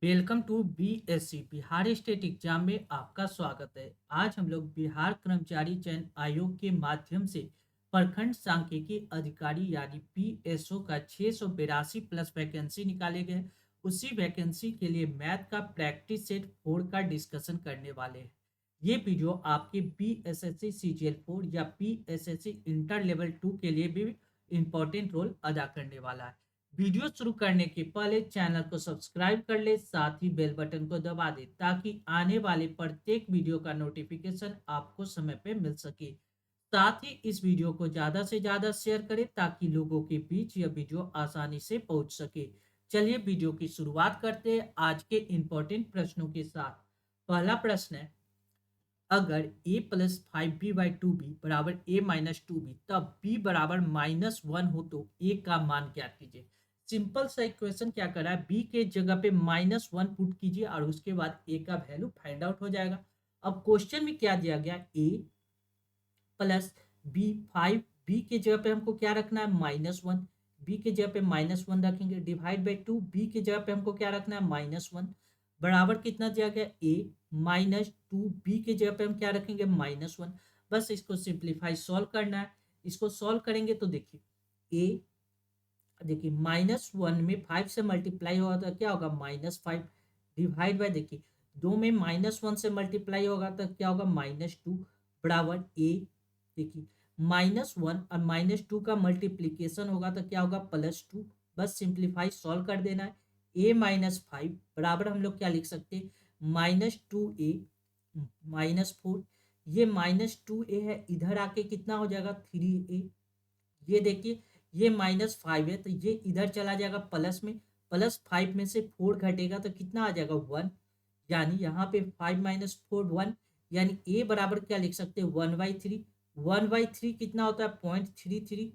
Welcome to BSC Bihar state exam में आपका स्वागत है। आज हम लोग बिहार कर्मचारी चयन आयोग के माध्यम से प्रखंड सांख्यिकी अधिकारी यानी पीएसओ का 682 प्लस वैकेंसी निकाले गए। उसी वैकेंसी के लिए मैथ का प्रैक्टिस सेट 4 का डिस्कशन करने वाले हैं। ये वीडियो आपके बीएसएससी सीजीएल 4 या पीएसएससी इंटर लेवल 2 के लिए भी इम्पोर्टेंट रोल अदा करने वाला है। वीडियो शुरू करने के पहले चैनल को सब्सक्राइब कर ले, साथ ही बेल बटन को दबा दे ताकि आने वाले प्रत्येक वीडियो का नोटिफिकेशन आपको समय पे मिल सके। साथ ही इस वीडियो को ज़्यादा से ज़्यादा शेयर करें ताकि लोगों के बीच यह वीडियो आसानी से पहुंच सके। चलिए वीडियो की शुरुआत करते हैं आज के इम्पोर्टेंट प्रश्नों के साथ। पहला प्रश्न है, अगर a प्लस 5b/2b बराबर a माइनस 2b तब b बराबर -1 हो तो a का मान क्या कीजिए। सिंपल सा इक्वेशन क्या कर रहा है, b के जगह पे -1 पुट कीजिए और उसके बाद a का वैल्यू फाइंड आउट हो जाएगा। अब क्वेश्चन में क्या दिया गया, a प्लस b, बी के जगह पे हमको क्या रखना है -1, बी के जगह पे -1 रखेंगे, डिवाइड बाई 2, बी के जगह पे हमको क्या रखना है -1, बराबर कितना दिया गया a -2, बी के जगह पे हम क्या रखेंगे -1। बस इसको सिंप्लीफाई सॉल्व करना है। इसको सॉल्व करेंगे तो देखिए a, देखिए -1 में 5 से मल्टीप्लाई होगा तो क्या होगा -5, डिवाइड बाय देखिए 2 में -1 से मल्टीप्लाई होगा तो क्या होगा -2, बराबर a, देखिए -1 और -2 का मल्टीप्लीकेशन होगा तो क्या होगा +2। बस सिंप्लीफाई सॉल्व कर देना है। a -5 बराबर हम लोग क्या लिख सकते हैं, -2a -4। ये -2a है, इधर आके कितना हो जाएगा 3a। ये देखिए ये -5 है तो ये इधर चला जाएगा प्लस में, +5 में से 4 घटेगा तो कितना आ जाएगा 1, यानी यहाँ पे 5 - 4 1, यानी a बराबर क्या लिख सकते हैं 1/3। 1/3 कितना होता है 0.33,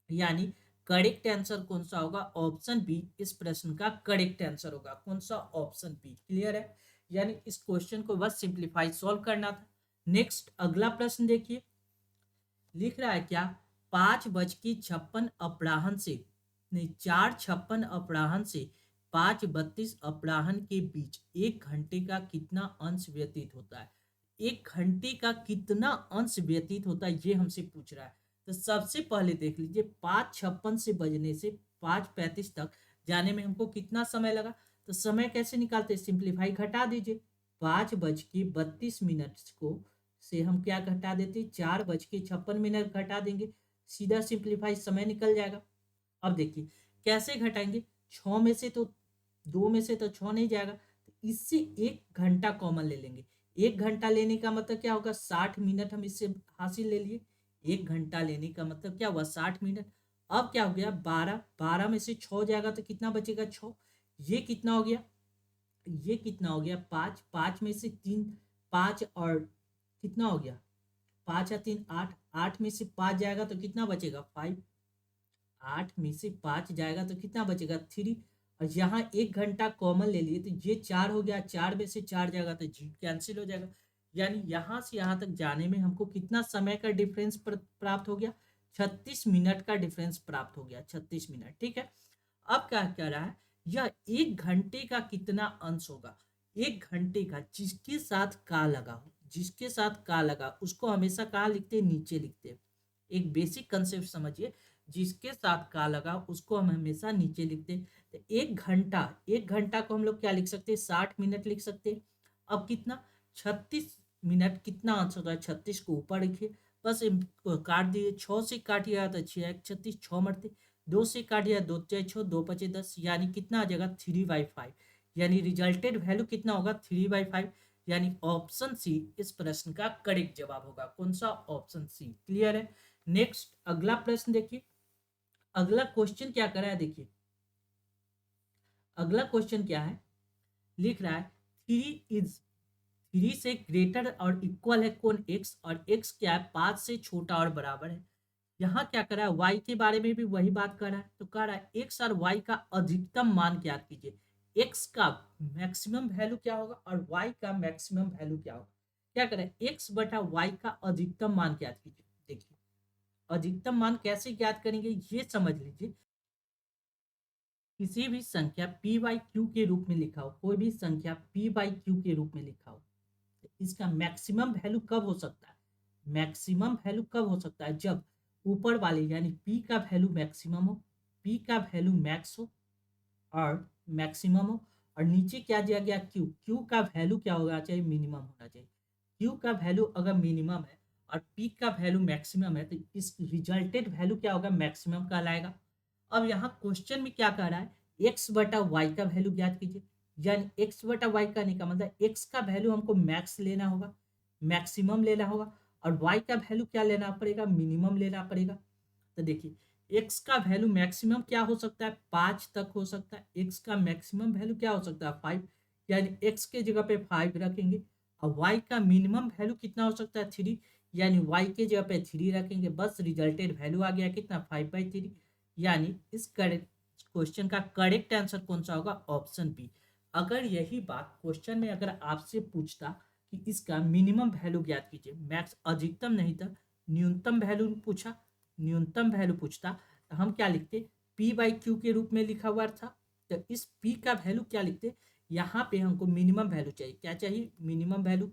यानी करेक्ट आंसर कौन सा होगा, ऑप्शन बी इस प्रश्न का करेक्ट आंसर होगा। कौन सा, ऑप्शन बी। क्लियर है, यानी इस क्वेश्चन को बस सिंप्लीफाई सॉल्व करना था। नेक्स्ट अगला प्रश्न देखिए, लिख रहा है क्या, 5:56 अपराह्न से, नहीं 4:56 अपराह्न से 5:32 अपराह्न के बीच 1 घंटे का कितना अंश व्यतीत होता है। 1 घंटे का कितना अंश व्यतीत होता है ये हमसे पूछ रहा है। तो सबसे पहले देख लीजिए 5:56 से बजने से 5:35 तक जाने में हमको कितना समय लगा। तो समय कैसे निकालते, सिंप्लीफाई घटा दीजिए। 5:32 को से हम क्या घटा देते, 4:56 घटा देंगे, सीधा सिंप्लीफाई समय निकल जाएगा। अब देखिए कैसे घटाएंगे, 2 में से तो 6 नहीं जाएगा, तो इससे 1 घंटा कॉमन ले लेंगे। 1 घंटा लेने का मतलब क्या होगा, 60 मिनट हम इससे हासिल ले लिए। 1 घंटा लेने का मतलब क्या हुआ 60 मिनट। अब क्या हो गया 12, 12 में से 6 जाएगा तो कितना बचेगा 6। ये कितना हो गया, ये कितना हो गया 5, 5 में से 3, 5 और कितना हो गया 5 या 3 8, 8 में से 5 जाएगा तो कितना बचेगा 5, 8 में से 5 जाएगा तो कितना बचेगा 3। और यहाँ 1 घंटा कॉमन ले लिए तो ये 4 हो गया, 4 में से 4 जाएगा तो जी कैंसिल हो जाएगा। यानी यहाँ से यहाँ तक जाने में हमको कितना समय का डिफरेंस प्राप्त हो गया, 36 मिनट का डिफरेंस प्राप्त हो गया, 36 मिनट। ठीक है, अब क्या कह रहा है, यह 1 घंटे का कितना अंश होगा। 1 घंटे का जिसके साथ का लगा हो, जिसके साथ का लगा उसको हमेशा कहाँ लिखते हैं, नीचे लिखते हैं। एक बेसिक कंसेप्ट समझिए, जिसके साथ का लगा उसको हम हमेशा नीचे लिखते हैं। तो 1 घंटा, 1 घंटा को हम लोग क्या लिख सकते हैं 60 मिनट लिख सकते हैं। अब कितना 36 मिनट कितना अंश होता है, 36 को ऊपर लिखिए, बस काट दिए, 6 से काटिएगा तो 6 36, 6 मरते, 2 से काटिएगा 2 6 6, 2 5 10, यानी कितना आ जाएगा 3/5। यानी रिजल्टेड वैल्यू कितना होगा 3/5, यानी ऑप्शन सी इस प्रश्न का करेक्ट जवाब होगा। कौन सा, ऑप्शन सी। क्लियर है। नेक्स्ट अगला प्रश्न देखिए, अगला क्वेश्चन क्या कर रहा है देखिए, अगला क्वेश्चन क्या है, लिख रहा है थ्री से ग्रेटर और इक्वल है कौन, एक्स, और एक्स क्या है 5 से छोटा और बराबर है। यहाँ क्या कर रहा है, वाई के बारे में भी वही बात कर रहा है, तो कह रहा है एक्स और वाई का अधिकतम मान ज्ञात कीजिए। एक्स का मैक्सिमम वैल्यू क्या होगा और वाई का मैक्सिमम वैल्यू क्या होगा। क्या कर रहा है, एक्स बटा वाई का अधिकतम मान ज्ञात कीजिए। देखिए अधिकतम मान कैसे ज्ञात करेंगे ये समझ लीजिए। किसी भी संख्या p बाई क्यू के रूप में लिखा हो, कोई भी संख्या p बाई क्यू के रूप में लिखा हो, इसका मैक्सिमम वैल्यू कब हो सकता है? मैक्सिमम वैल्यू कब हो सकता है? जब ऊपर वाले यानी p का वैल्यू मैक्सिमम हो, p का वैल्यू मैक्स हो और मैक्सिमम हो, और नीचे क्या दिया गया? क्यू। क्यू का वैल्यू क्या होना चाहिए? मिनिमम होना चाहिए। क्यू का वैल्यू अगर मिनिमम है और पी का वैल्यू मैक्सिमम है तो इस रिजल्टेड वैल्यू क्या होगा? मैक्सिमम कहलाएगा। अब यहाँ क्वेश्चन में क्या कह रहा है? एक्स बटा वाई का वैल्यू ज्ञात कीजिए, यानी एक्स बटा वाई करने का मतलब एक्स का वैल्यू हमको मैक्स लेना होगा, मैक्सिमम लेना होगा, और वाई का वैल्यू क्या लेना पड़ेगा? मिनिमम लेना पड़ेगा। तो देखिए एक्स का वैल्यू मैक्सिमम क्या हो सकता है? 5 तक हो सकता है। एक्स का मैक्सिमम वैल्यू क्या हो सकता है? 5, यानी एक्स के जगह पे 5 रखेंगे। और वाई का मिनिमम वैल्यू कितना हो सकता है? 3, यानी वाई के जगह पे 3 रखेंगे। बस रिजल्टेड वैल्यू आ गया कितना? 5/3। यानी इस करेक्ट क्वेश्चन का करेक्ट आंसर कौन सा होगा? Option B. अगर यही बात क्वेश्चन में अगर आपसे पूछता कि इसका मिनिमम वैल्यू ज्ञात कीजिए, मैक्स अधिकतम नहीं था, न्यूनतम वैल्यू पूछा, न्यूनतम वैल्यू पूछता, तो हम क्या लिखते? p बाई क्यू के रूप में लिखा हुआ था। तो इस p का वैल्यू क्या लिखते? यहाँ पे हमको मिनिमम वैल्यू चाहिए। क्या चाहिए? Minimum value.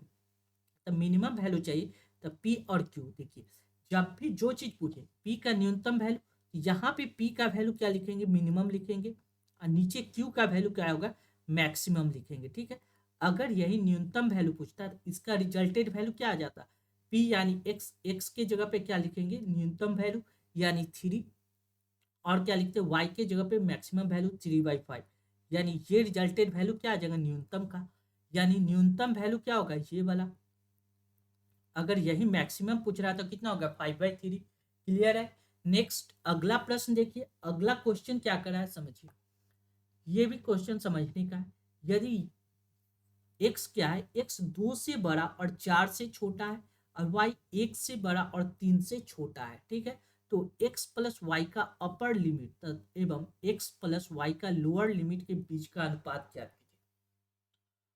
तो मिनिमम वैल्यू चाहिए, तो p और q। देखिए जब भी जो चीज पूछे p का न्यूनतम वैल्यू, यहाँ पे p का वैल्यू क्या लिखेंगे? मिनिमम लिखेंगे, और नीचे q का वैल्यू क्या होगा? मैक्सिमम लिखेंगे। ठीक है। अगर यही न्यूनतम वैल्यू पूछता है तो इसका रिजल्टेड वैल्यू क्या आ जाता? p यानी x, x के जगह पे क्या लिखेंगे? न्यूनतम वैल्यू यानी 3, और क्या लिखते हैं? y के जगह पे मैक्सिमम वैल्यू 3/5, यानी ये रिजल्टेड वैल्यू क्या आ जाएगा? न्यूनतम का। यानी न्यूनतम वैल्यू क्या होगा? ये वाला। अगर यही मैक्सिमम पूछ रहा है तो कितना होगा? 5/3। क्लियर है। नेक्स्ट अगला प्रश्न देखिए, अगला क्वेश्चन क्या कर रहा है समझिए। ये भी क्वेश्चन समझने का है। यदि x क्या है? x 2 से बड़ा और 4 से छोटा है, और y 1 से बड़ा और 3 से छोटा है। ठीक है। तो x प्लस वाई का अपर लिमिट एवं x प्लस वाई का लोअर लिमिट के बीच का अनुपात क्या कीजिए।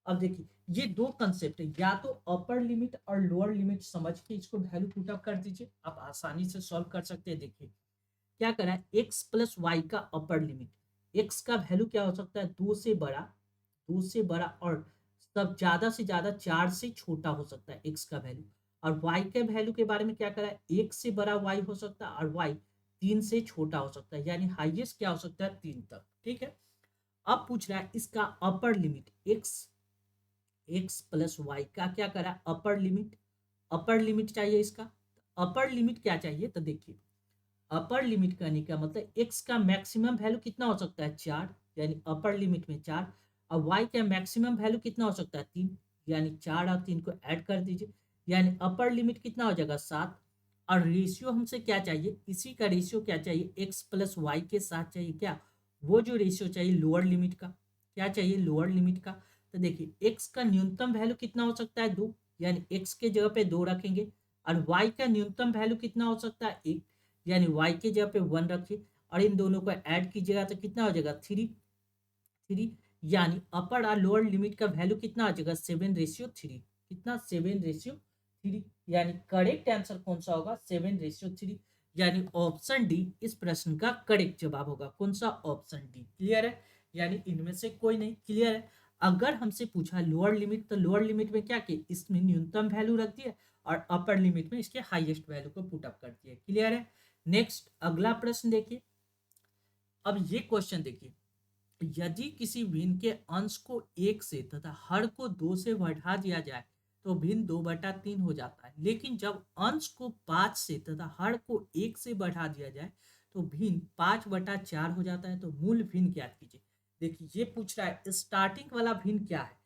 अब देखिए ये दो कंसेप्ट है, या तो अपर लिमिट और लोअर लिमिट समझ के इसको वैल्यू पुट अप कर दीजिए, आप आसानी से सॉल्व कर सकते हैं। देखिए क्या करा है? एक्स प्लस वाई का अपर लिमिट, एक्स का वैल्यू क्या हो सकता है? 2 से बड़ा और सब ज्यादा से ज्यादा 4 से छोटा हो सकता है एक्स का वैल्यू। और वाई के वैल्यू के बारे में क्या करा है? 1 से बड़ा वाई हो सकता है और वाई 3 से छोटा हो सकता है, यानी हाईएस्ट क्या हो सकता है? 3 तक। ठीक है। अब पूछ रहा है इसका upper limit, x x plus y का क्या करा? अपर लिमिट, अपर लिमिट चाहिए इसका। अपर लिमिट क्या चाहिए? तो देखिए अपर लिमिट करने का मतलब एक्स का मैक्सिमम वैल्यू कितना हो सकता है? 4, यानी अपर लिमिट में 4। और वाई का मैक्सिमम वैल्यू कितना हो सकता है? 3, यानी 4 और 3 को ऐड कर दीजिए, यानी अपर लिमिट कितना हो जाएगा? 7। और रेशियो हमसे क्या चाहिए? इसी का रेशियो क्या चाहिए? एक्स प्लस वाई के साथ चाहिए क्या? वो जो रेशियो चाहिए लोअर लिमिट का। क्या चाहिए? लोअर लिमिट का। तो देखिए एक्स का न्यूनतम वैल्यू कितना हो सकता है? 2, यानी एक्स के जगह पे 2 रखेंगे। और वाई का न्यूनतम वैल्यू कितना हो सकता है? 1, यानी y के जगह पे 1 रखिए, और इन दोनों को ऐड कीजिएगा तो कितना हो जाएगा? 3। यानी अपर और लोअर लिमिट का वैल्यू कितना आ जाएगा? 7/3। कितना? 7/3। यानी करेक्ट आंसर कौन सा होगा? 7/3। यानी ऑप्शन डी इस प्रश्न का करेक्ट जवाब होगा। कौन सा? Option D. क्लियर है। यानी इनमें से कोई नहीं। क्लियर है। अगर हमसे पूछा लोअर लिमिट, तो लोअर लिमिट में क्या किए? इसमें न्यूनतम वैल्यू रख दिया, और अपर लिमिट में इसके हाईएस्ट वैल्यू को पुट अप कर दिया। क्लियर है। नेक्स्ट अगला प्रश्न देखिए। अब ये क्वेश्चन देखिए, यदि किसी भिन्न के अंश को 1 से तथा हर को 2 से बढ़ा दिया जाए तो भिन्न 2/3 हो जाता है, लेकिन जब अंश को 5 से तथा हर को 1 से बढ़ा दिया जाए तो भिन्न 5/4 हो जाता है। तो मूल भिन्न ज्ञात कीजिए। देखिए ये पूछ रहा है स्टार्टिंग वाला भिन्न क्या है।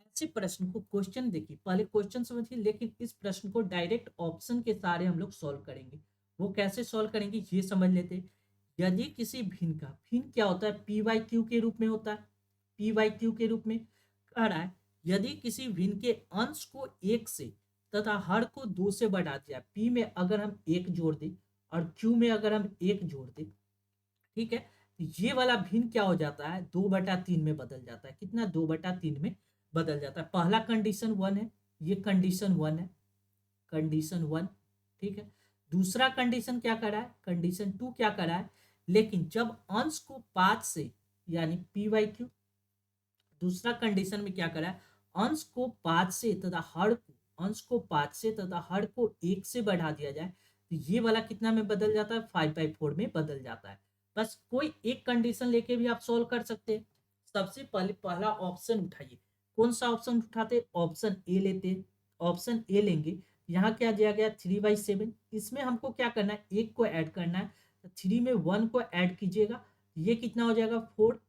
ऐसे प्रश्न को क्वेश्चन देखिए, पहले क्वेश्चन समझिए, लेकिन इस प्रश्न को डायरेक्ट ऑप्शन के सहारे हम लोग सॉल्व करेंगे। वो कैसे सॉल्व करेंगे ये समझ लेते हैं। यदि किसी भिन्न का, भिन्न क्या होता है? पी बाई क्यू के रूप में होता है। पी बाई क्यू के रूप में कह रहा है यदि किसी भिन्न के अंश को 1 से तथा हर को 2 से बढ़ा दिया, पी में अगर हम 1 जोड़ दें और क्यू में अगर हम 1 जोड़ दें, ठीक है, तो ये वाला भिन्न क्या हो जाता है? 2/3 में बदल जाता है। कितना? 2/3 में बदल जाता है। पहला कंडीशन 1 है, ये कंडीशन 1 है, कंडीशन 1। ठीक है। दूसरा कंडीशन क्या कर रहा है? कंडीशन 2 क्या कर रहा है? लेकिन जब अंश को 5 से यानी p/q। दूसरा कंडीशन में क्या करा है, अंश को 5 से तथा हर को अंश को 5 से तथा हर को 1 से बढ़ा दिया जाए तो ये वाला कितना में बदल जाता है, 5/4 में बदल जाता है। बस कोई एक कंडीशन लेके भी आप सोल्व कर सकते हैं। सबसे पहले पहला ऑप्शन उठाइए। कौन सा ऑप्शन उठाते, ऑप्शन ए लेते। ऑप्शन ए लेंगे, यहाँ क्या दिया गया 3/7। इसमें हमको क्या करना है, एक को ऐड करना है। तो 3 में 1 को ऐड कीजिएगा, ये कितना हो जाएगा 4,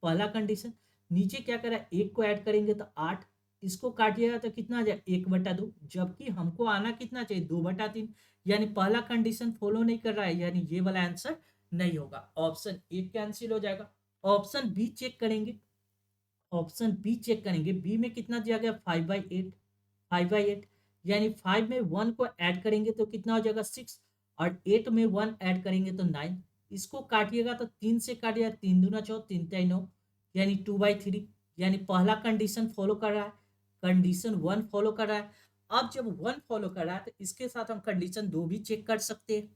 पहला कंडीशन। नीचे क्या करा, एक को ऐड करेंगे तो 8, इसको काटिएगा तो कितना आ जाए 1/2, जबकि हमको आना कितना चाहिए 2/3। यानी पहला कंडीशन फॉलो नहीं कर रहा है, यानी ये वाला आंसर नहीं होगा, ऑप्शन ए कैंसिल हो जाएगा। ऑप्शन बी चेक करेंगे, ऑप्शन बी चेक करेंगे, बी में कितना दिया गया 5/8, 5/8 यानी 5 में 1 को ऐड करेंगे तो कितना हो जाएगा 6, और 8 में 1 ऐड करेंगे तो 9। इसको काटिएगा तो 3 से काटिएगा, 3 दूना 4, 3 तिया 9, यानी 2/3। यानी पहला कंडीशन फॉलो कर रहा है, कंडीशन 1 फॉलो कर रहा है। अब जब 1 फॉलो कर रहा है तो इसके साथ हम कंडीशन 2 भी चेक कर सकते हैं,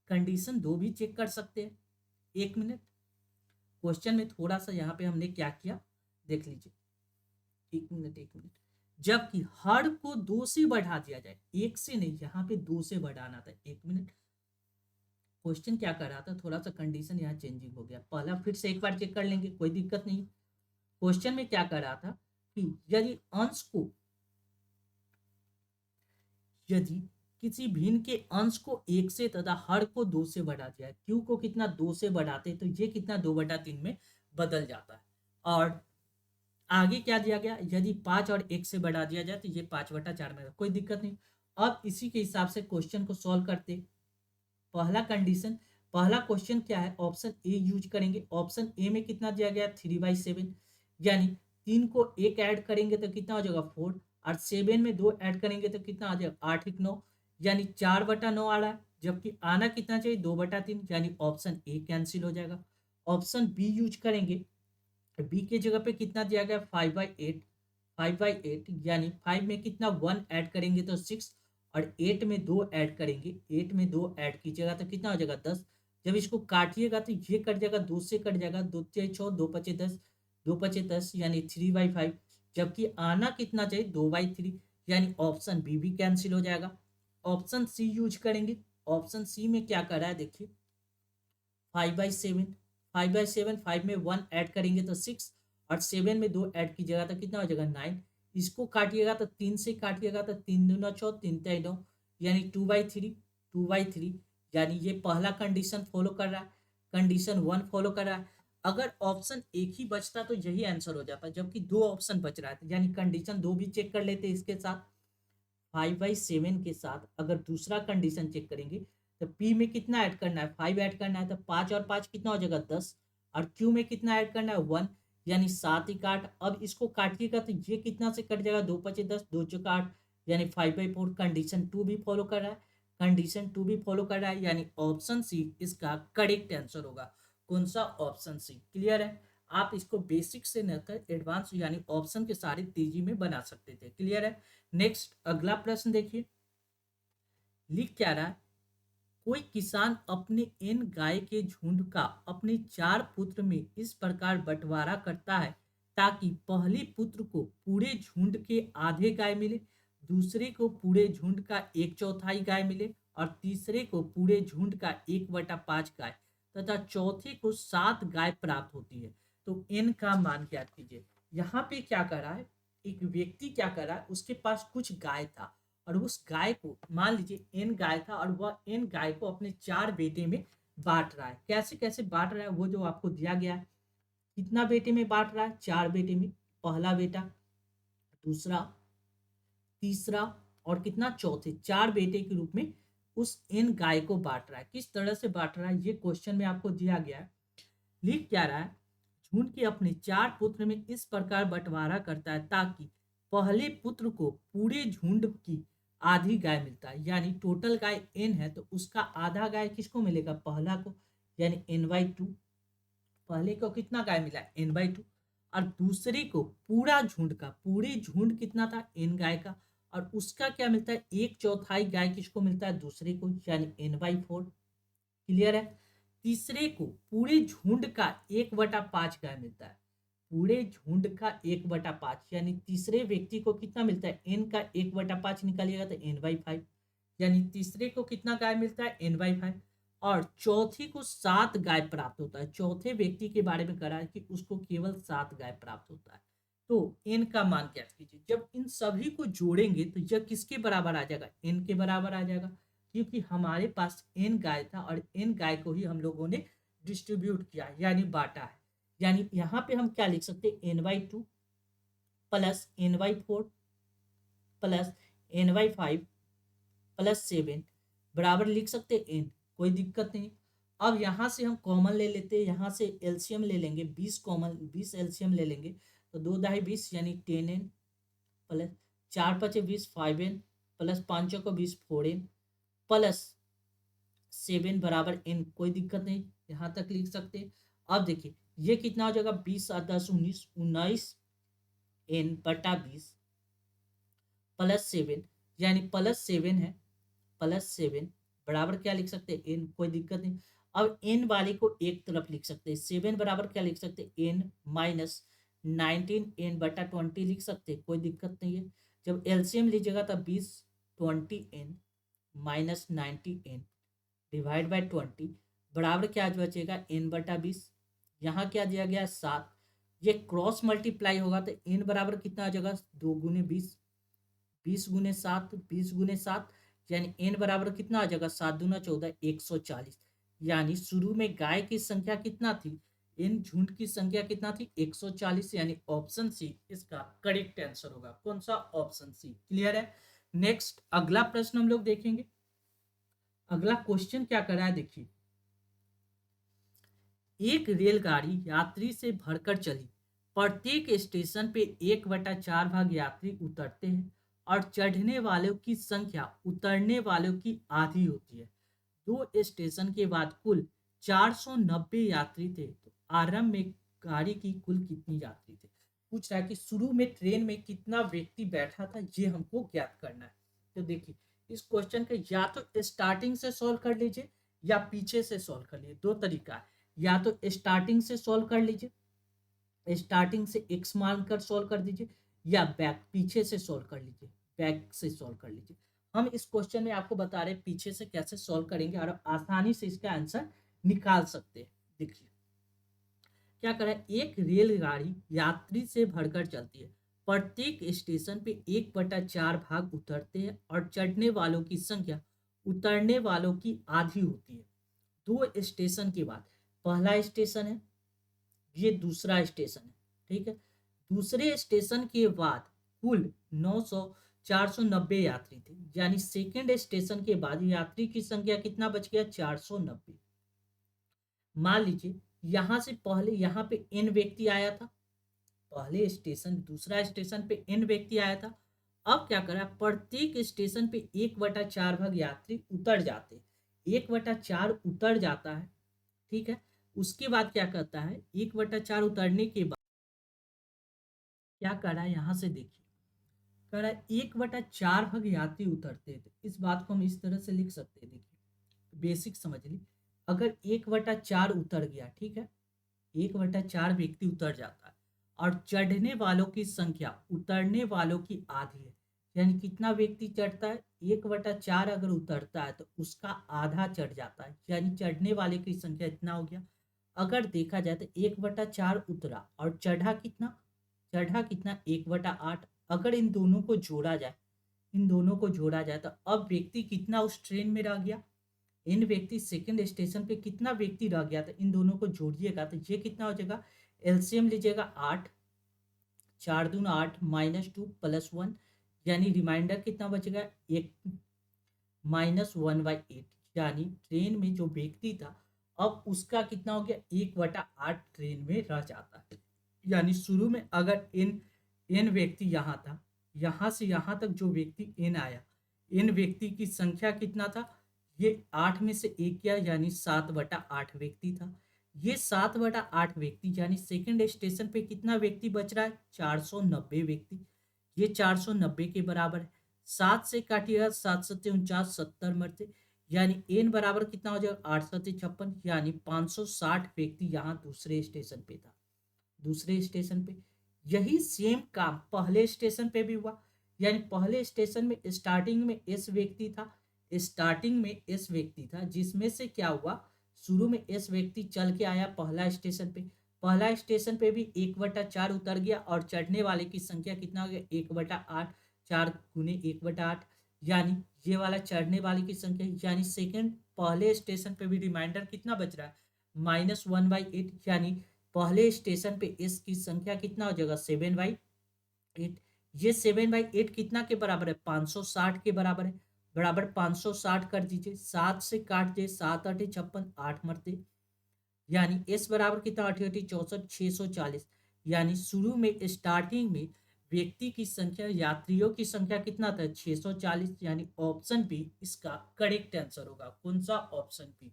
कंडीशन 2 भी चेक कर सकते हैं। एक मिनट, क्वेश्चन में थोड़ा सा यहाँ पे हमने क्या किया देख लीजिए, एक मिनट एक मिनट। जबकि हर को 2 से बढ़ा दिया जाए, 1 से नहीं, यहाँ पे 2 से बढ़ाना था। एक मिनट, क्वेश्चन क्या कर रहा था, थोड़ा सा कंडीशन यहाँ चेंजिंग हो गया, पहला फिर से एक बार चेक कर लेंगे, कोई दिक्कत नहीं। क्वेश्चन में क्या कर रहा था कि यदि किसी भिन्न के अंश को 1 से तथा हर को 2 से बढ़ा दिया है, क्यू को कितना 2 से बढ़ाते तो ये कितना 2/3 में बदल जाता है। और आगे क्या दिया गया, यदि 5 और 1 से बढ़ा दिया जाए तो ये 5/4 में, कोई दिक्कत नहीं। अब इसी के हिसाब से क्वेश्चन को सॉल्व करते। पहला कंडीशन, पहला क्वेश्चन क्या है, ऑप्शन ए यूज करेंगे। ऑप्शन ए में कितना दिया गया 3/7, यानी 3 को 1 ऐड करेंगे तो कितना हो जाएगा 4, और 7 में 2 ऐड करेंगे तो कितना आ जाएगा 8 1 9, यानी 4/9 आ रहा है, जबकि आना कितना चाहिए 2/3, यानी ऑप्शन ए कैंसिल हो जाएगा। ऑप्शन बी यूज करेंगे, बी के जगह पे कितना दिया गया 5/8, 5/8 यानी 5 में कितना 1 ऐड करेंगे तो 6, और 8 में 2 ऐड करेंगे, 8 में 2 ऐड कीजिएगा तो कितना हो जाएगा 10। जब इसको काटिएगा तो ये कट जाएगा, 2 से कट जाएगा, 2 6 2 5 10, 2 5 10 यानी 3/5, जबकि आना कितना चाहिए 2/3, यानी ऑप्शन बी भी कैंसिल हो जाएगा। ऑप्शन सी यूज करेंगे, ऑप्शन सी में क्या कर रहा है देखिए 5/7, 5/7, 5 में 1 ऐड करेंगे तो 6, और 7 में 2 ऐड कीजिएगा तो कितना हो जाएगा 9। इसको काटिएगा तो 3 से काटिएगा तो 3 दूना 4, 3 तिया 9, यानी 2/3, 2/3, यानी ये पहला कंडीशन फॉलो कर रहा है, कंडीशन 1 फॉलो कर रहा है। अगर ऑप्शन एक ही बचता तो यही आंसर हो जाता, जबकि 2 ऑप्शन बच रहा है, यानी कंडीशन 2 भी चेक कर लेते इसके साथ। 5/7 के साथ अगर दूसरा कंडीशन चेक करेंगे तो पी में कितना ऐड करना है 5 ऐड करना है, तो 5 और 5 कितना हो जाएगा 10, और क्यू में कितना ऐड करना है 1, यानी 7 ही काट। अब इसको काटिएगा तो ये कितना से कट जाएगा 2 5 10, 2 चौका 8, यानी 5/4। कंडीशन 2 भी फॉलो कर रहा है, कंडीशन 2 भी फॉलो कर रहा है, यानी ऑप्शन सी इसका करेक्ट आंसर होगा। कौन सा, ऑप्शन सी। क्लियर है, आप इसको बेसिक से लेकर एडवांस यानी ऑप्शन के सारे तेजी में बना सकते थे। क्लियर है। नेक्स्ट अगला प्रश्न देखिए, लिख क्या रहा है, कोई किसान अपने एन गाय के झुंड का अपने 4 पुत्र में इस प्रकार बंटवारा करता है ताकि पहले पुत्र को पूरे झुंड के आधे गाय मिले, दूसरे को पूरे झुंड का 1/4 गाय मिले, और तीसरे को पूरे झुंड का 1/5 गाय, तथा चौथे को 7 गाय प्राप्त होती है। तो एन का मान ज्ञात कीजिए। यहाँ पे क्या कर रहा है, एक व्यक्ति क्या कर रहा है, उसके पास कुछ गाय था, और उस गाय को मान लीजिए एन गाय था, और वह एन गाय को अपने 4 बेटे में बांट रहा है। कैसे कैसे बांट रहा है वो जो आपको दिया गया है, कितना बेटे में बांट रहा है 4 बेटे में, पहला बेटा, दूसरा, तीसरा, और कितना चौथे, 4 बेटे के रूप में उस एन गाय को बांट रहा है। किस तरह से बांट रहा है ये क्वेश्चन में आपको दिया गया है। लिख क्या रहा है, झुंड के अपने 4 पुत्र में इस प्रकार बंटवारा करता है ताकि पहले पुत्र को पूरे झुंड की आधी गाय मिलता है, यानी टोटल गाय एन है तो उसका आधा गाय किसको मिलेगा, पहला को, यानी n/2। पहले को कितना गाय मिला n/2, और दूसरे को पूरा झुंड का, पूरे झुंड कितना था एन गाय का, और उसका क्या मिलता है 1/4 गाय किसको मिलता है दूसरे को, यानी n/4। क्लियर है। तीसरे को पूरे झुंड का 1/5 गाय मिलता है। पूरे झुंड का 1/5 यानी तीसरे व्यक्ति को कितना मिलता है, एन का 1/5 निकालिएगा तो n/5, यानी तीसरे को कितना गाय मिलता है, n/5। और चौथी को 7 गाय प्राप्त होता है। चौथे व्यक्ति के बारे में करा है कि उसको केवल 7 गाय प्राप्त होता है। तो एन का मान क्या कीजिए, जब इन सभी को जोड़ेंगे तो यह किसके बराबर आ जाएगा, एन के बराबर आ जाएगा, क्योंकि हमारे पास एन गाय था और एन गाय को ही हम लोगों ने डिस्ट्रीब्यूट किया यानी बांटा है। यानी यहाँ पे हम क्या लिख सकते हैं, n/2 plus n/4 plus n/5 plus 7 बराबर लिख सकते हैं n, कोई दिक्कत नहीं। अब यहाँ से हम कॉमन ले लेते हैं, यहाँ से एलसीएम ले लेंगे, 20 कॉमन, 20 एलसीएम ले लेंगे तो 2 दाई 20 यानी 10n प्लस 4 5 20 5n प्लस 5 को 20 4n प्लस 7 बराबर n, कोई दिक्कत नहीं, यहाँ तक लिख सकते हैं। अब देखिए ये कितना हो जाएगा, 20 और 10 19, 19n/20 प्लस 7 यानी प्लस 7 है, प्लस 7 बराबर क्या लिख सकते हैं, एन, कोई दिक्कत नहीं। अब एन वाले को एक तरफ लिख सकते हैं, 7 बराबर क्या लिख सकते हैं, एन माइनस 19n/20 लिख सकते हैं, कोई दिक्कत नहीं है। जब एलसीएम लीजिएगा तब 20 20n minus 90n divide by 20 बराबर क्या बचेगा, n/20। यहाँ क्या दिया गया है, 7। ये क्रॉस मल्टीप्लाई होगा तो n बराबर कितना आ जाएगा, 2 गुने 20, 20 गुने 7, 20 गुने 7 यानी n बराबर कितना आ जाएगा, 7 दूना 14, 140। यानी शुरू में गाय की संख्या कितना थी, इन झुंड की संख्या कितना थी, 140। यानी ऑप्शन सी इसका करेक्ट आंसर होगा। कौन सा, ऑप्शन सी। क्लियर है। नेक्स्ट अगला प्रश्न हम लोग देखेंगे। अगला क्वेश्चन क्या कर रहा है, देखिए, एक रेलगाड़ी यात्री से भरकर चली। प्रत्येक स्टेशन पे 1/4 भाग यात्री उतरते हैं और चढ़ने वालों की संख्या उतरने वालों की आधी होती है। 2 स्टेशन के बाद कुल 490 यात्री थे, तो आरंभ में गाड़ी की कुल कितनी यात्री थे। पूछ रहा है कि शुरू में ट्रेन में कितना व्यक्ति बैठा था, ये हमको ज्ञात करना है। तो देखिए इस क्वेश्चन का या तो स्टार्टिंग से सॉल्व कर लीजिए या पीछे से सॉल्व कर लीजिए, दो तरीका है। या तो स्टार्टिंग से सॉल्व कर लीजिए, स्टार्टिंग से एक्स मान कर सॉल्व कर दीजिए, या बैक पीछे से सॉल्व कर लीजिए, बैक से सॉल्व कर लीजिए। हम इस क्वेश्चन में आपको बता रहे हैं पीछे से कैसे सॉल्व करेंगे और आसानी से इसका आंसर निकाल सकते हैं। देखिए क्या करें, एक रेलगाड़ी यात्री से भरकर चलती है। प्रत्येक स्टेशन पे 1/4 भाग उतरते हैं और चढ़ने वालों की संख्या उतरने वालों की आधी होती है। 2 स्टेशन के बाद पहला स्टेशन है, ये दूसरा स्टेशन है, ठीक है। दूसरे स्टेशन के बाद कुल 900 490 यात्री थे, यानी सेकेंड स्टेशन के बाद यात्री की संख्या कितना बच गया, 490। मान लीजिए यहां से पहले यहाँ पे n व्यक्ति आया था, पहले स्टेशन दूसरा स्टेशन पे n व्यक्ति आया था। अब क्या करा, प्रत्येक स्टेशन पे 1/4 भाग यात्री उतर जाते, 1/4 उतर जाता है, ठीक है। उसके बाद क्या करता है, 1/4 उतरने के बाद क्या करा, यहाँ से देखिए कह रहा है 1/4 भाग यात्री उतरते थे। इस बात को हम इस तरह से लिख सकते हैं, देखिए बेसिक समझ ली। अगर 1/4 उतर गया, ठीक है, 1/4 व्यक्ति उतर जाता है और चढ़ने वालों की संख्या उतरने वालों की आधी है, यानी कितना व्यक्ति चढ़ता है, 1/4 अगर उतरता है तो उसका आधा चढ़ जाता है, यानी चढ़ने वाले की संख्या इतना हो गया। अगर देखा जाए तो 1/4 उतरा और चढ़ा कितना, चढ़ा कितना, 1/8। अगर इन दोनों को जोड़ा जाए, इन दोनों को जोड़ा जाए तो अब व्यक्ति कितना उस ट्रेन में रह गया, इन व्यक्ति सेकंड स्टेशन पे कितना व्यक्ति रह गया था, इन दोनों को जोड़िएगा तो ये कितना हो जाएगा, एलसीएम लीजिएगा 8, 4 दूना 8 -2 +1 यानी रिमाइंडर कितना बचेगा, 1 -1/8। यानी ट्रेन में जो व्यक्ति था अब उसका कितना हो गया, 1/8 ट्रेन में रह जाता है। यानी शुरू में अगर एन व्यक्ति यहाँ था, यहाँ से यहाँ तक जो व्यक्ति एन आया, एन व्यक्ति की संख्या कितना था, ये 8 में से 1 किया यानी 7/8 व्यक्ति था। ये 7/8 व्यक्ति यानी सेकंड स्टेशन पे कितना व्यक्ति बच रहा है, 490 व्यक्ति। ये 490 के बराबर है। 7 से काटिएगा, 7 7 49, 70 मरते, यानी एन बराबर कितना हो जाएगा 856, यानी 560 व्यक्ति यहाँ दूसरे स्टेशन पे था। दूसरे स्टेशन पे यही सेम काम पहले स्टेशन पे भी हुआ। यानी पहले स्टेशन में स्टार्टिंग में एस व्यक्ति था, स्टार्टिंग में एस व्यक्ति था, जिसमें से क्या हुआ, शुरू में एस व्यक्ति चल के आया पहला स्टेशन पे, पहला स्टेशन पे भी 1/4 उतर गया और चढ़ने वाले की संख्या कितना हो गया 1/8, 4 × 1/8, यानी ये वाला चढ़ने वाले की संख्या, यानी सेकंड पहले स्टेशन पे भी रिमाइंडर कितना बच रहा है -1/8, यानी पहले स्टेशन पे एस की संख्या कितना हो जाएगा 7/8। ये 7/8 कितना के बराबर है 560 के बराबर है, बराबर 560 कर दीजिए, 7 से काट दे, 7×8 = 56, 8 मरते, यानी एस बराबर कितना 8×8 = 64, 640, यानी शुरू में स्टार्टिंग में व्यक्ति की संख्या यात्रियों की संख्या कितना था 640, यानी ऑप्शन बी इसका करेक्ट आंसर होगा। कौन सा ऑप्शन बी।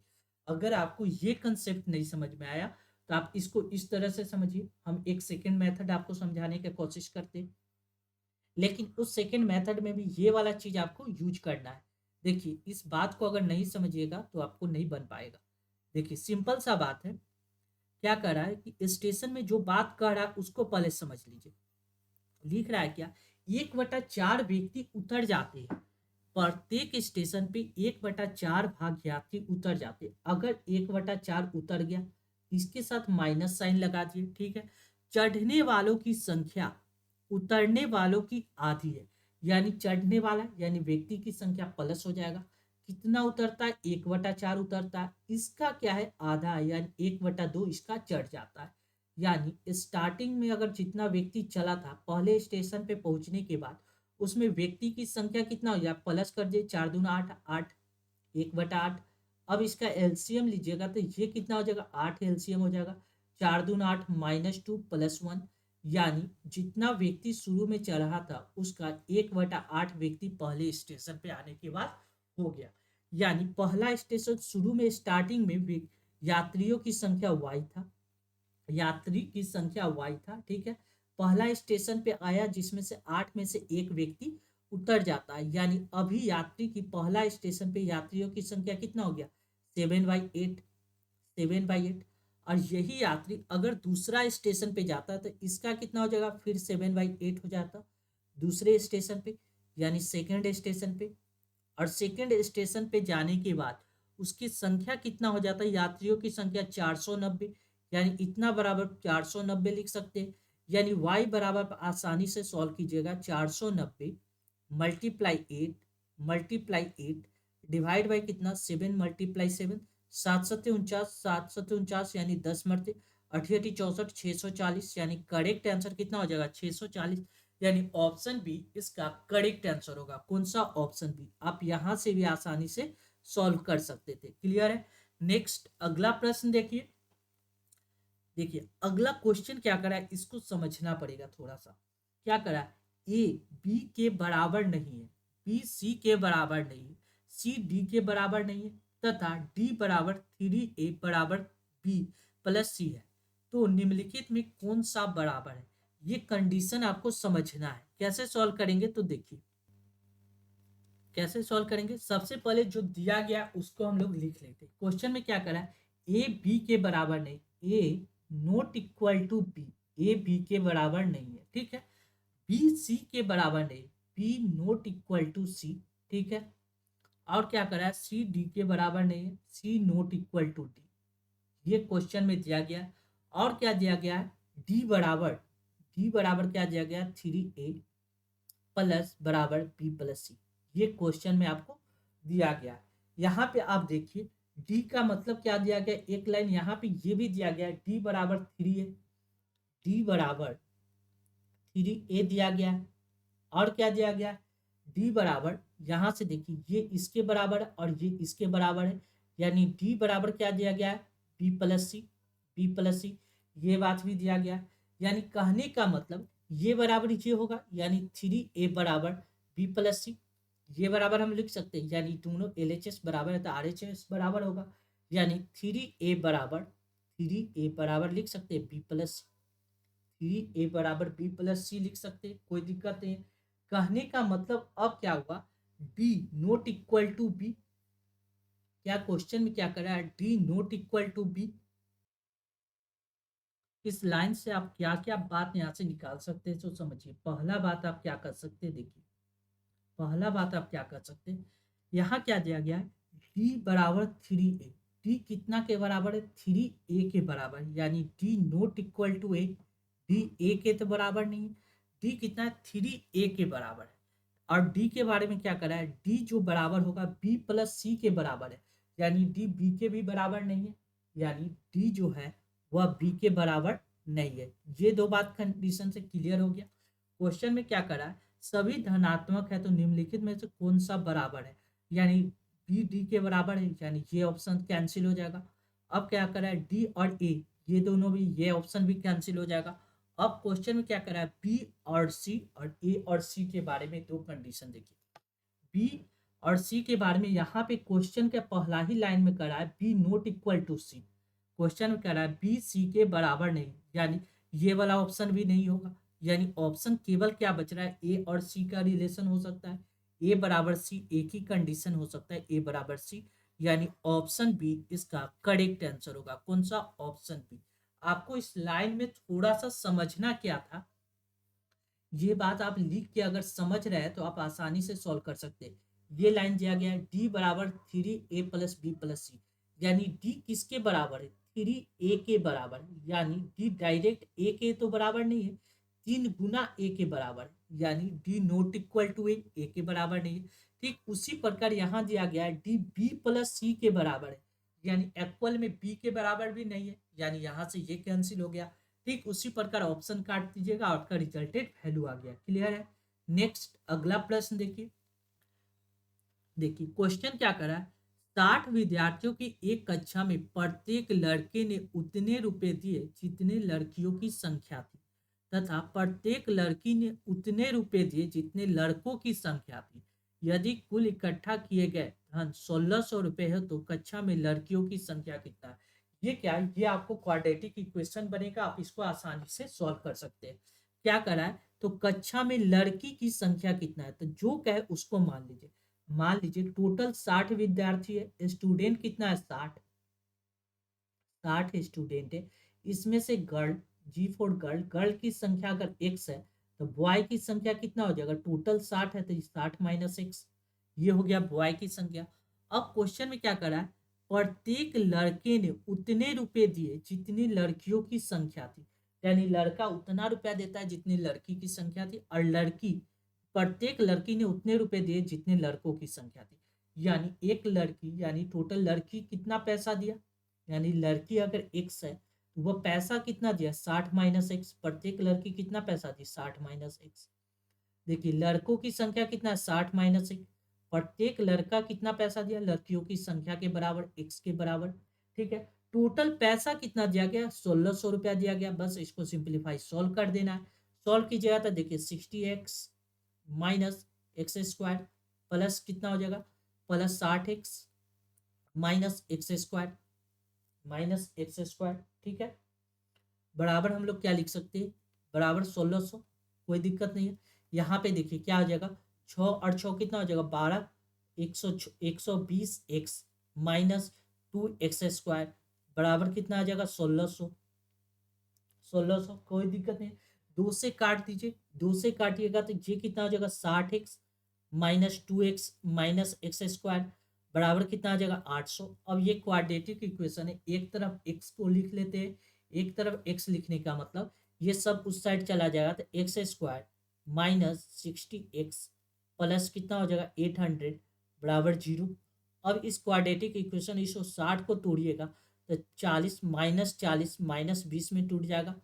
अगर आपको ये कंसेप्ट नहीं समझ में आया तो आप इसको इस तरह से समझिए, हम एक सेकंड मेथड आपको समझाने की कोशिश करते हैं, लेकिन उस सेकंड मेथड में भी ये वाला चीज आपको यूज करना है। देखिए इस बात को अगर नहीं समझिएगा तो आपको नहीं बन पाएगा। देखिए सिंपल सा बात है, क्या कर रहा है कि स्टेशन में जो बात कर रहा है उसको पहले समझ लीजिए। लिख रहा है क्या, 1/4 व्यक्ति उतर जाते हैं, प्रत्येक स्टेशन पे 1/4 भाग यात्री उतर जाते, अगर 1/4 उतर गया इसके साथ माइनस साइन लगा दिए, ठीक है। चढ़ने वालों की संख्या उतरने वालों की आधी है, यानी चढ़ने वाला यानी व्यक्ति की संख्या प्लस हो जाएगा, कितना उतरता है 1/4 उतरता है, इसका क्या है आधा है, यानी 1/2 इसका चढ़ जाता है। यानी स्टार्टिंग में अगर जितना व्यक्ति चला था पहले स्टेशन पे पहुंचने के बाद उसमें व्यक्ति की संख्या कितना हो गया प्लस कर दिए, 4×2 = 8, 8 1/8। अब इसका एलसीएम लीजिएगा तो ये कितना हो जाएगा 8 एलसीएम हो जाएगा, 4×2 = 8 -2 +1, यानी जितना व्यक्ति शुरू में चढ़ा था उसका 1/8 व्यक्ति पहले स्टेशन पे आने के बाद हो गया। यानी पहला स्टेशन शुरू में स्टार्टिंग में यात्रियों की संख्या वाई था, यात्री की संख्या वाई था, ठीक है। पहला स्टेशन पे आया जिसमें से 8 में से एक व्यक्ति उतर जाता है, यानी अभी यात्री की पहला स्टेशन पे यात्रियों की संख्या कितना हो गया 7/8, 7/8। और यही यात्री अगर दूसरा स्टेशन पे जाता तो इसका कितना हो जाएगा फिर 7/8 हो जाता दूसरे स्टेशन पे, यानी सेकंड स्टेशन पे। और सेकंड स्टेशन पे जाने के बाद उसकी संख्या कितना हो जाता है यात्रियों की संख्या 490, यानी इतना बराबर 490 लिख सकते हैं। यानी y बराबर आसानी से सॉल्व कीजिएगा 490 × 8 डिवाइड बाई कितना 7 × 7, 7×7 = 49, 7×7 = 49, यानी 10 मरते, 8×8 = 64, 640, यानी करेक्ट आंसर कितना हो जाएगा 640, यानी ऑप्शन बी इसका करेक्ट आंसर होगा। कौन सा ऑप्शन बी। आप यहां से भी आसानी से सॉल्व कर सकते थे। क्लियर है। नेक्स्ट अगला प्रश्न देखिए, देखिए अगला क्वेश्चन क्या करा है इसको समझना पड़ेगा थोड़ा सा। क्या करा है, ए बी के बराबर नहीं है, बी सी के बराबर नहीं है, सी डी के बराबर नहीं है तथा डी बराबर 3a बराबर बी प्लस सी है, तो निम्नलिखित में कौन सा बराबर है। ये कंडीशन आपको समझना है। कैसे सॉल्व करेंगे तो देखिए, कैसे सॉल्व करेंगे, सबसे पहले जो दिया गया उसको हम लोग लिख लेते हैं। क्वेश्चन में क्या करा है, ए बी के बराबर नहीं, A not equal to B, A B के बराबर नहीं है, ठीक है। बी सी के बराबर नहीं, बी नॉट इक्वल टू सी, ठीक है। और क्या करा है, सी डी के बराबर नहीं है, सी नॉट इक्वल टू डी, ये क्वेश्चन में दिया गया है। और क्या दिया गया है, डी बराबर क्या दिया गया 3a प्लस बराबर बी प्लस सी, ये क्वेश्चन में आपको दिया गया है। यहाँ पे आप देखिए डी का मतलब क्या दिया गया, एक लाइन यहाँ पे ये भी दिया गया है डी बराबर 3 है, डी बराबर 3a दिया गया है। और क्या दिया गया है, डी बराबर यहाँ से देखिए ये इसके बराबर है और ये इसके बराबर है, यानी डी बराबर क्या दिया गया है बी प्लस सी, बी प्लस सी, ये बात भी दिया गया है। यानी कहने का मतलब ये बराबर ये होगा, यानी 3a बराबर बी प्लस सी, ये बराबर हम लिख सकते हैं, यानी दोनों LHS बराबर है तो RHS बराबर होगा, यानी 3a बराबर लिख सकते हैं बी प्लस, 3a बराबर बी प्लस सी लिख सकते हैं, कोई दिक्कत नहीं। कहने का मतलब अब क्या हुआ, B not equal to B, क्या क्वेश्चन में क्या करा है, D not equal to B. इस लाइन से आप क्या क्या बात यहाँ से निकाल सकते हैं तो समझिए। पहला बात आप क्या कर सकते हैं, देखिए पहला बात आप क्या कर सकते हैं, यहाँ क्या दिया गया है, डी बराबर 3a। डी कितना के बराबर है, 3a के बराबर, यानी D not equal to A. D A के तो बराबर नहीं है, डी कितना है, 3a के बराबर है। और डी के बारे में क्या करा है, डी जो बराबर होगा बी प्लस सी के बराबर है, यानी डी बी के भी बराबर नहीं है, यानी डी जो है वह बी के बराबर नहीं है। ये दो बात कंडीशन से क्लियर हो गया। क्वेश्चन में क्या करा है, सभी धनात्मक है तो निम्नलिखित में से कौन सा बराबर है, यानी बी डी के बराबर है, यानी ये ऑप्शन कैंसिल हो जाएगा। अब क्या करा है, डी और ए ये दोनों भी, ये ऑप्शन भी कैंसिल हो जाएगा। अब क्वेश्चन में क्या करा है, बी और सी और ए और सी के बारे में दो कंडीशन देखिए। बी और सी के बारे में यहाँ पे क्वेश्चन के पहला ही लाइन में करा है B not equal to C. Question में कह रहा है बी सी के बराबर नहीं, यानी ये वाला ऑप्शन भी नहीं होगा, यानी ऑप्शन केवल क्या बच रहा है, ए और सी का रिलेशन हो सकता है, ए बराबर सी, एक ही कंडीशन हो सकता है ए बराबर सी, यानी ऑप्शन बी इसका करेक्ट आंसर होगा। कौन सा, ऑप्शन बी। आपको इस लाइन में थोड़ा सा समझना क्या था, ये बात आप लिख के अगर समझ रहे हैं तो आप आसानी से सॉल्व कर सकते हैं। ये लाइन दिया गया है डी बराबर 3a प्लस बी प्लस सी, यानी डी किसके बराबर है, 3a के बराबर, यानी डी डायरेक्ट ए के तो बराबर नहीं है, 3 गुना ए के बराबर, यानी डी नॉट इक्वल टू ए के बराबर नहीं है। ठीक उसी प्रकार यहाँ दिया गया है डी बी प्लस सी के बराबर है, यानी इक्वल में बी के बराबर भी नहीं है, यानी यहाँ से ये कैंसिल हो गया। ठीक उसी प्रकार ऑप्शन काट दीजिएगा, आपका रिजल्टेड वैल्यू आ गया। क्लियर है। नेक्स्ट अगला प्रश्न देखिए। देखिए क्वेश्चन क्या करा है, 60 विद्यार्थियों की एक कक्षा में प्रत्येक लड़के ने उतने रुपए दिए जितने लड़कियों की संख्या थी, तथा प्रत्येक लड़की ने उतने रुपए दिए जितने लड़कों की संख्या थी। यदि कुल इकट्ठा किए गए धन 1600 रुपए है तो कक्षा में लड़कियों की संख्या कितना है। ये क्या है, ये आपको क्वाड्रेटिक इक्वेशन बनेगा, आप इसको आसानी से सॉल्व कर सकते हैं। क्या करा है, तो कक्षा में लड़की की संख्या कितना है, तो जो कहे उसको मान लीजिए। मान लीजिए टोटल 60 विद्यार्थी है, स्टूडेंट कितना है, 60 स्टूडेंट है। इसमें से girl, G for girl, girl की संख्या अगर x है तो बॉय की संख्या कितना हो जाएगा, टोटल 60 है तो 60 माइनस एक्स, ये हो गया बॉय की संख्या। अब क्वेश्चन में क्या करा है, प्रत्येक लड़के ने उतने रुपए दिए जितनी लड़कियों की संख्या थी, यानी लड़का उतना रुपया देता है जितनी लड़की की संख्या थी, और लड़की, प्रत्येक लड़की ने उतने रुपए दिए जितने लड़कों की संख्या थी। यानी एक लड़की, यानी टोटल लड़की कितना पैसा दिया, यानी लड़की अगर एक्स है तो वह पैसा कितना दिया, 60 माइनस एक्स। प्रत्येक लड़की कितना पैसा दी, 60 माइनस एक्स। देखिए लड़कों की संख्या कितना है, 60 माइनस एक्स। प्रत्येक लड़का कितना पैसा दिया, लड़कियों की संख्या के बराबर, एक्स के बराबर। ठीक है, टोटल पैसा कितना दिया गया, 1600 रुपया दिया गया। बस इसको सिंप्लीफाई सॉल्व कर देना है। सॉल्व कीजिएगा तो देखिए 60x minus x square plus कितना हो जाएगा, plus 60x minus x square, minus x square. ठीक है, बराबर हम लोग क्या लिख सकते हैं, बराबर 1600, कोई दिक्कत नहीं है। यहाँ पे देखिए क्या हो जाएगा, 6 और 6 कितना हो जाएगा, 12, 120x माइनस 2x स्क्वायर बराबर कितना आ जाएगा, 1600। 1600 कोई दिक्कत नहीं, दो से काट दीजिए, दो से काटिएगा तो ये कितना हो जाएगा, 60x minus 2x minus x square बराबर कितना आ जाएगा, 800। अब ये क्वाड्रेटिक इक्वेशन है, एक तरफ x को लिख लेते हैं, एक तरफ x लिखने का मतलब ये सब उस साइड चला जाएगा तो x square minus 60x plus कितना हो जाएगा, 800 बराबर 0। अब इस क्वाड्रेटिक इक्वेशन 160 को तोड़िएगा तो 40 माइनस 20 में टूट जाएगा,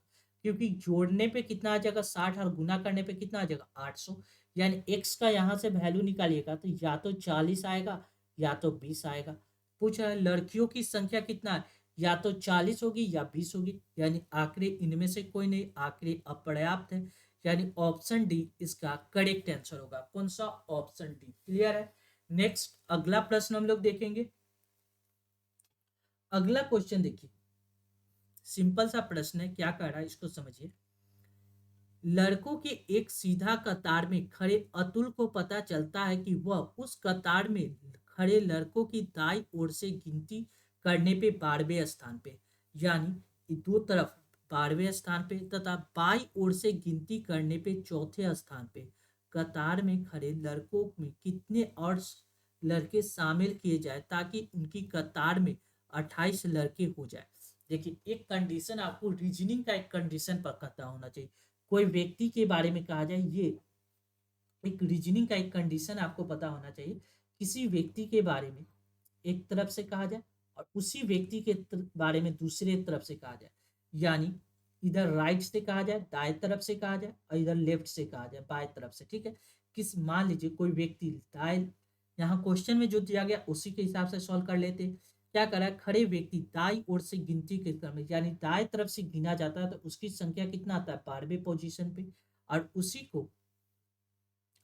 क्योंकि जोड़ने पे कितना आ जाएगा 60 और गुना करने पे कितना आ जाएगा 800। यानी x का यहाँ से वैल्यू निकालिएगा तो या तो 40 आएगा या तो 20 आएगा। पूछ रहा है लड़कियों की संख्या कितना है, या तो 40 होगी या 20 होगी, यानी आखिरी इनमें से कोई नहीं, आखिरी अपर्याप्त है, यानी ऑप्शन डी इसका करेक्ट आंसर होगा। कौन सा, ऑप्शन डी। क्लियर है। नेक्स्ट अगला प्रश्न हम लोग देखेंगे। अगला क्वेश्चन देखिए, सिंपल सा प्रश्न है, क्या कर रहा है इसको समझिए। लड़कों के एक सीधा कतार में खड़े अतुल को पता चलता है कि वह उस कतार में खड़े लड़कों की दाई ओर से गिनती करने पे 12वें स्थान पे, यानी दो तरफ 12वें स्थान पे तथा बाई ओर से गिनती करने पे चौथे स्थान पे। कतार में खड़े लड़कों में कितने और लड़के शामिल किए जाए ताकि उनकी कतार में 28 लड़के हो जाए। देखिए, एक कंडीशन आपको रीजनिंग का एक कंडीशन पता होना चाहिए। कोई व्यक्ति के बारे में कहा जाए, ये एक रीजनिंग का एक कंडीशन आपको पता होना चाहिए। किसी व्यक्ति के बारे में एक तरफ से कहा जाए और उसी व्यक्ति के बारे में दूसरे तरफ से कहा जाए, यानी इधर राइट से कहा जाए, दाएं तरफ से कहा जाए, और इधर लेफ्ट से कहा जाए, बाएं तरफ से। ठीक है, किस मान लीजिए कोई व्यक्ति दाएं, यहाँ क्वेश्चन में जो दिया गया उसी के हिसाब से सॉल्व कर लेते हैं। क्या करा है, खड़े व्यक्ति दाई ओर से गिनती के क्रम में, यानी दाएं तरफ से गिना जाता है तो उसकी संख्या कितना आता है, 12वें पोजीशन पे। और उसी को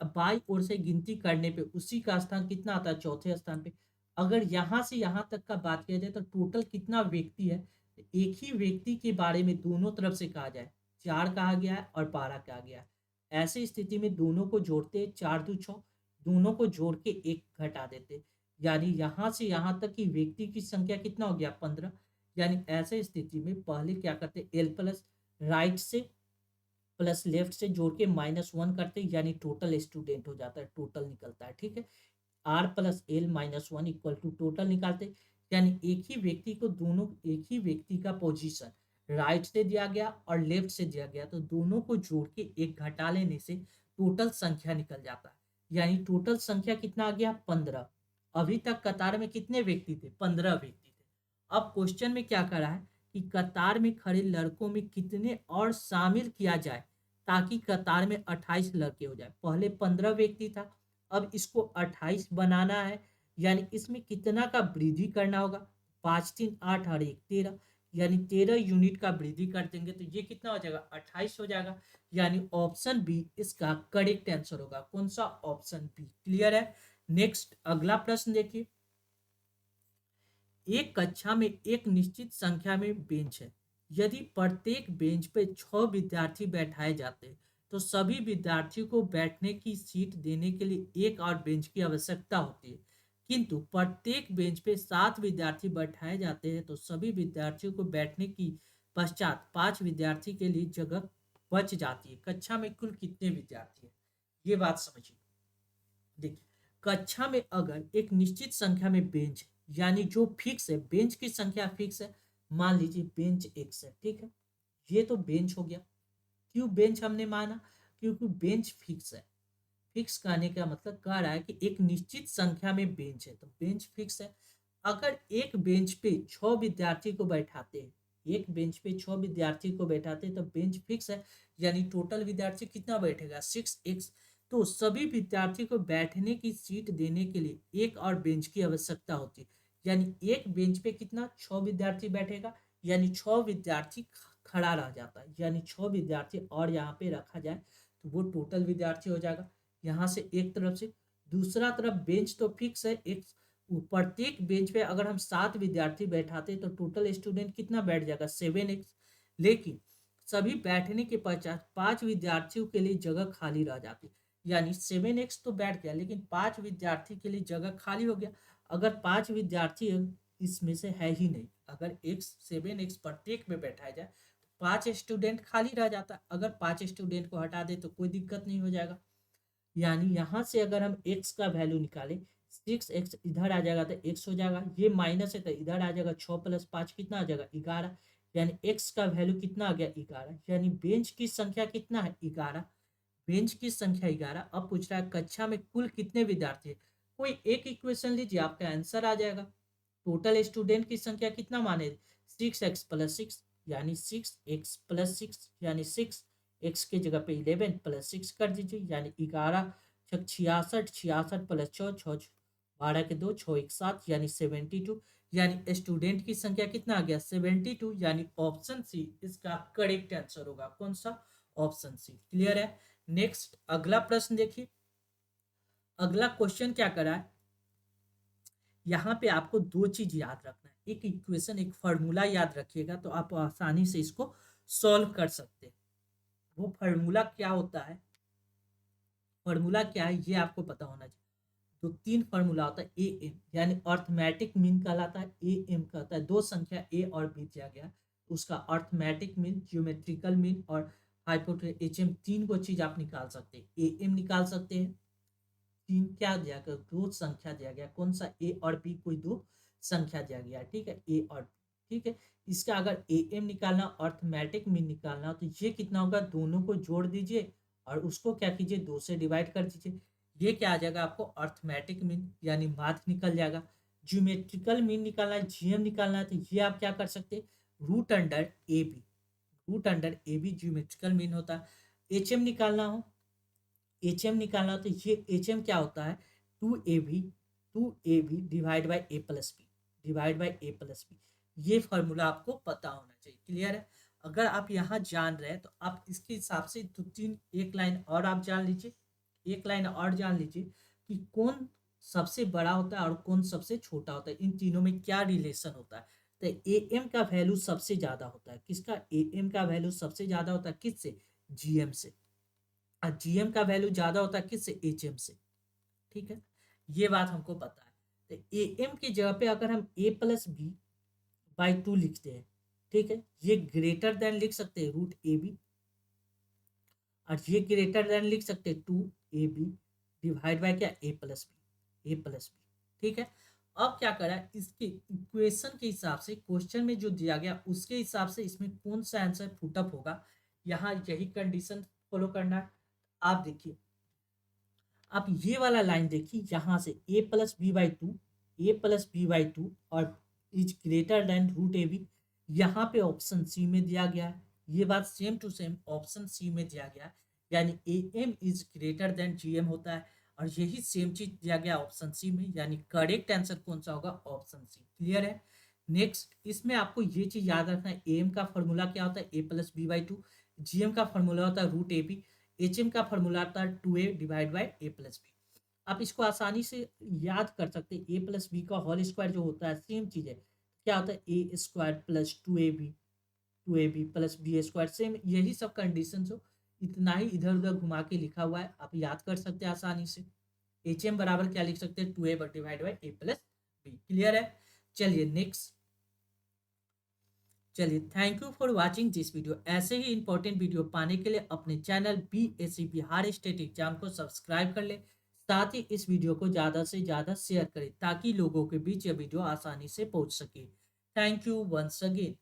अब बाई ओर से गिनती करने पे उसी का स्थान कितना आता है, चौथे स्थान पे। अगर यहाँ से यहाँ तक का बात किया जाए तो टोटल कितना व्यक्ति है, एक ही व्यक्ति के बारे में दोनों तरफ से कहा जाए, 4 कहा गया है और 12 कहा गया है। ऐसी स्थिति में दोनों को जोड़ते 4 दू 6, दोनों को जोड़ के 1 घटा देते, यानी यहाँ से यहाँ तक की व्यक्ति की संख्या कितना हो गया, 15। यानी ऐसे स्थिति में पहले क्या करते, एल प्लस राइट से प्लस लेफ्ट से जोड़ के -1 करते, यानी टोटल स्टूडेंट हो जाता है, टोटल निकलता है। ठीक है, R plus L -1 equal to total निकालते, यानी एक ही व्यक्ति को दोनों, एक ही व्यक्ति का पोजीशन राइट से दिया गया और लेफ्ट से दिया गया तो दोनों को जोड़ के 1 घटा लेने से टोटल संख्या निकल जाता है। यानी टोटल संख्या कितना आ गया, 15। अभी तक कतार में कितने व्यक्ति थे, 15 व्यक्ति थे। अब क्वेश्चन में क्या करा है कि कतार में खड़े लड़कों में कितने और शामिल किया जाए ताकि कतार में 28 लड़के हो जाए। पहले 15 व्यक्ति था, अब इसको 28 बनाना है, यानी इसमें कितना का वृद्धि करना होगा, 5 3 8 और 1 13, यानी 13 यूनिट का वृद्धि कर देंगे तो ये कितना हो जाएगा, 28 हो जाएगा। यानी ऑप्शन बी इसका करेक्ट आंसर होगा। कौन सा, ऑप्शन बी। क्लियर है। नेक्स्ट अगला प्रश्न देखिए, एक कक्षा में एक निश्चित संख्या में बेंच है, यदि प्रत्येक बेंच पे 6 विद्यार्थी बैठाए जाते हैं तो सभी विद्यार्थियों को बैठने की सीट देने के लिए एक और बेंच की आवश्यकता होती है, किंतु प्रत्येक बेंच पे 7 विद्यार्थी बैठाए जाते हैं तो सभी विद्यार्थियों को बैठने की पश्चात 5 विद्यार्थी के लिए जगह बच जाती है। कक्षा में कुल कितने विद्यार्थी हैं, ये बात समझिए। देखिए, कक्षा में अगर एक निश्चित संख्या में बेंच, यानी जो फिक्स है, बेंच की संख्या फिक्स है, मान लीजिए बेंच एक्स है। ठीक है, ये तो बेंच हो गया। क्यों बेंच हमने माना, क्योंकि बेंच फिक्स है। फिक्स कहने का मतलब कह रहा है कि एक निश्चित संख्या में बेंच है तो बेंच फिक्स है। अगर एक बेंच पे 6 विद्यार्थी को बैठाते हैं, एक बेंच पे 6 विद्यार्थी को बैठाते हैं तो बेंच फिक्स है, यानी टोटल विद्यार्थी कितना बैठेगा, 6x। तो सभी विद्यार्थी को बैठने की सीट देने के लिए एक और बेंच की आवश्यकता होती है, यानी एक बेंच पे कितना, 6 विद्यार्थी बैठेगा, यानी 6 विद्यार्थी खड़ा रह जाता है, यानी 6 विद्यार्थी और यहाँ पे रखा जाए तो वो टोटल विद्यार्थी हो जाएगा। यहाँ से एक तरफ से, दूसरा तरफ बेंच तो फिक्स है, एक प्रत्येक बेंच पे अगर हम 7 विद्यार्थी बैठाते तो टोटल स्टूडेंट कितना बैठ जाएगा, 7x। लेकिन सभी बैठने के पश्चात 5 विद्यार्थियों के लिए जगह खाली रह जाती, यानी 7x तो बैठ गया लेकिन 5 विद्यार्थी के लिए जगह खाली हो गया। अगर 5 विद्यार्थी इसमें से है ही नहीं, अगर x 7x प्रत्येक में बैठाया जाए तो 5 स्टूडेंट खाली रह जाता। अगर 5 स्टूडेंट को हटा दे तो कोई दिक्कत नहीं हो जाएगा। यानी यहाँ से अगर हम x का वैल्यू निकालें, 6x इधर आ जाएगा तो x हो जाएगा, ये माइनस है तो इधर आ जाएगा, 6 + 5 कितना आ जाएगा, 11। यानी x का वैल्यू कितना आ गया, 11। यानी बेंच की संख्या कितना है, 11। बेंच की संख्या 11। अब पूछ रहा है कक्षा में कुल कितने विद्यार्थी है, कोई एक इक्वेशन लीजिए आपका आंसर आ जाएगा। टोटल स्टूडेंट की संख्या कितना माने, 6x + 6, यानी 6x + 6, यानी 6x की जगह पे 11 + 6 कर दीजिए, यानी 11 छक 66, 66 + 6 6 12 के 2 6 1 7, यानी 72। यानी स्टूडेंट की संख्या कितना आ गया, 72। यानी ऑप्शन सी इसका करेक्ट आंसर होगा। कौन सा, ऑप्शन सी। क्लियर है। नेक्स्ट अगला प्रश्न देखिए, अगला क्वेश्चन क्या करा है, यहाँ पे आपको दो चीज याद रखना है, एक इक्वेशन, एक फार्मूला याद रखिएगा तो आप आसानी से इसको सॉल्व कर सकते हैं। वो फार्मूला क्या होता है, फार्मूला क्या है ये आपको पता होना चाहिए। तो 3 फॉर्मूला होता है ए एम, यानी अर्थमेटिक मीन कहलाता है, ए एम कहता है दो संख्या ए और बी दिया गया उसका अर्थमेटिक मीन, ज्योमेट्रिकल मीन और हाइपोथेटिकल एच एम, तीन को चीज आप निकाल सकते हैं। ए एम निकाल सकते हैं, तीन क्या दिया गया, दो संख्या दिया गया, कौन सा, ए और बी, कोई दो संख्या दिया गया है, ठीक है, ए और बी, ठीक है। इसका अगर ए एम निकालना, अर्थमेटिक मीन निकालना, तो ये कितना होगा, दोनों को जोड़ दीजिए और उसको क्या कीजिए, दो से डिवाइड कर दीजिए। ये क्या आ जाएगा आपको, अर्थमेटिक मीन यानी माथ निकल जाएगा। ज्योमेट्रिकल मीन निकालना है, जीएम निकालना है, तो ये आप क्या कर सकते हैं, root under A B, root under A B geometrical mean होता है। एच एम निकालना हो, एच एम निकालना हो, तो ये एच एम क्या होता है, two A B divide by A plus B, divide by A plus B. ये फॉर्मूला आपको पता होना चाहिए, क्लियर है। अगर आप यहाँ जान रहे हैं तो आप इसके हिसाब से दो तीन एक लाइन और आप जान लीजिए, एक लाइन और जान लीजिए कि कौन सबसे बड़ा होता है और कौन सबसे छोटा होता है, इन तीनों में क्या रिलेशन होता है। तो ए एम का वैल्यू सबसे ज्यादा होता है, किसका, ए एम का वैल्यू सबसे ज्यादा होता है किससे, जीएम से, और जीएम का वैल्यू ज्यादा होता है किससे, एचएम से, ठीक है। ये बात हमको पता है। तो ए एम की जगह पे अगर हम ए प्लस बी बाई टू लिखते हैं, ठीक है, ये ग्रेटर देन लिख सकते हैं रूट ए बी, और ये ग्रेटर देन लिख सकते हैं two A B divide by क्या, A plus B, A plus B, ठीक है। अब क्या करा, इसके इक्वेशन के हिसाब से क्वेश्चन में जो दिया गया उसके हिसाब से इसमें कौन सा आंसर पुटअप होगा, यहाँ यही कंडीशन फॉलो करना है। आप देखिए, आप ये वाला लाइन देखिए, यहाँ से A plus B by two, A plus B by two और is greater than root A B, यहाँ पे ऑप्शन सी में दिया गया है। ये बात same to same option C में दिया गया है, यानी A M is greater than G M होता है, और यही सेम चीज दिया गया ऑप्शन सी में, यानी करेक्ट आंसर कौन सा होगा, ऑप्शन सी, क्लियर है। नेक्स्ट, इसमें आपको ये चीज याद रखना है, ए एम का फॉर्मूला क्या होता है, A plus B by two, G M का फॉर्मूला होता है root A B, H M का फॉर्मूला आता है two A divide by A plus B. आप इसको आसानी से याद कर सकते हैं, ए प्लस बी का होल स्क्वायर जो होता है सेम चीज है, क्या होता है, A square plus two A B plus B square, same यही सब कंडीशन हो, इतना ही इधर उधर घुमा के लिखा हुआ है, आप याद कर सकते हैं आसानी से। एच एम बराबर क्या लिख सकते हैं, two A divide by A plus B, clear है। चलिए नेक्स्ट, चलिए thank you for watching this video. ऐसे ही इंपॉर्टेंट वीडियो पाने के लिए अपने channel BSC Bihar state exam को सब्सक्राइब कर ले, साथ ही इस वीडियो को ज़्यादा से ज़्यादा शेयर करें ताकि लोगों के बीच यह वीडियो आसानी से पहुंच सके। Thank you once again.